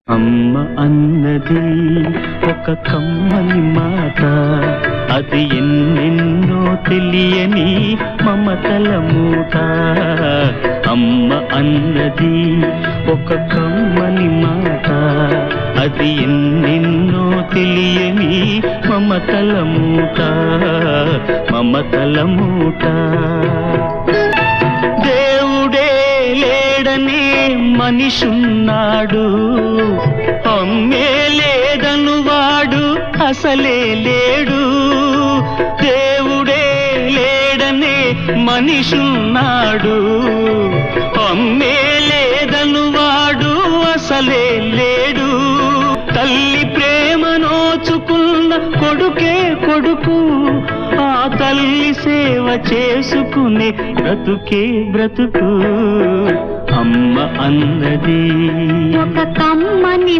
అమ్మ అన్నది ఒక కమ్మని మాట, అది ఎన్నెన్నో తెలియని మమతల మూట. అమ్మ అన్నది ఒక కమ్మని మాట, అది ఎన్నెన్నో తెలియని మమతల మూట, మమతల మూట. దేవుడే లేడనే మనిషున్నాడు, అమ్మే లేదను వాడు అసలే లేడు. దేవుడే లేడనే మనిషున్నాడు, అమ్మే లేదను వాడు అసలే లేడు. తల్లి ప్రేమ నోచుకున్న కొడుకే కొడుకు, ఆ తల్లి సేవ చేసుకునే బ్రతుకే బ్రతుకు. అమ్మ అన్నది ఒక కమ్మని